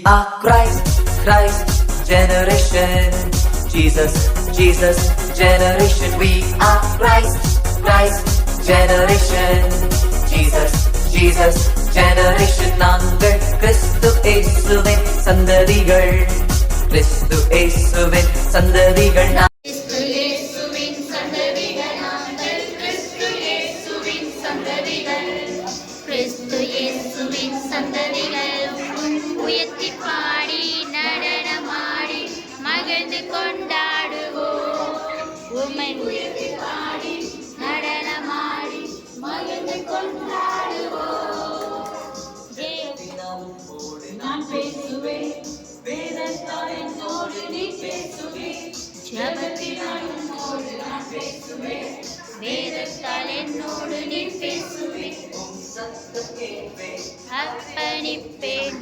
are Christ generation. Jesus generation. We are Christ generation. Jesus generation. நாங்கள் கிறிஸ்து இயேசுவின் சந்ததிகள். கிறிஸ்து இயேசுவின் சந்ததிகள். கிறிஸ்து இயேசுவின் சந்ததிகள் நாங்கள். கிறிஸ்து இயேசுவின் சந்ததிகள். கிறிஸ்து இயேசுவின் சந்ததிகள். உயர்த்தி பாடி நடனமாடி மகிழ்ந்து கொண்டாடுவோம். உம்மை உயர்த்தி பாடி நடனமாடி மகிழ்ந்து கொண்டாடுவோம். நான் பேசுவேன், வேதத்தால் என்னோடு நீ பேசுவேன். ஜெபத்தினால் உம்மோடு நான் பேசுவேன், வேதத்தால் என்னோடு நீ பேசுவேன். அர்ப்பணிப்பேன்.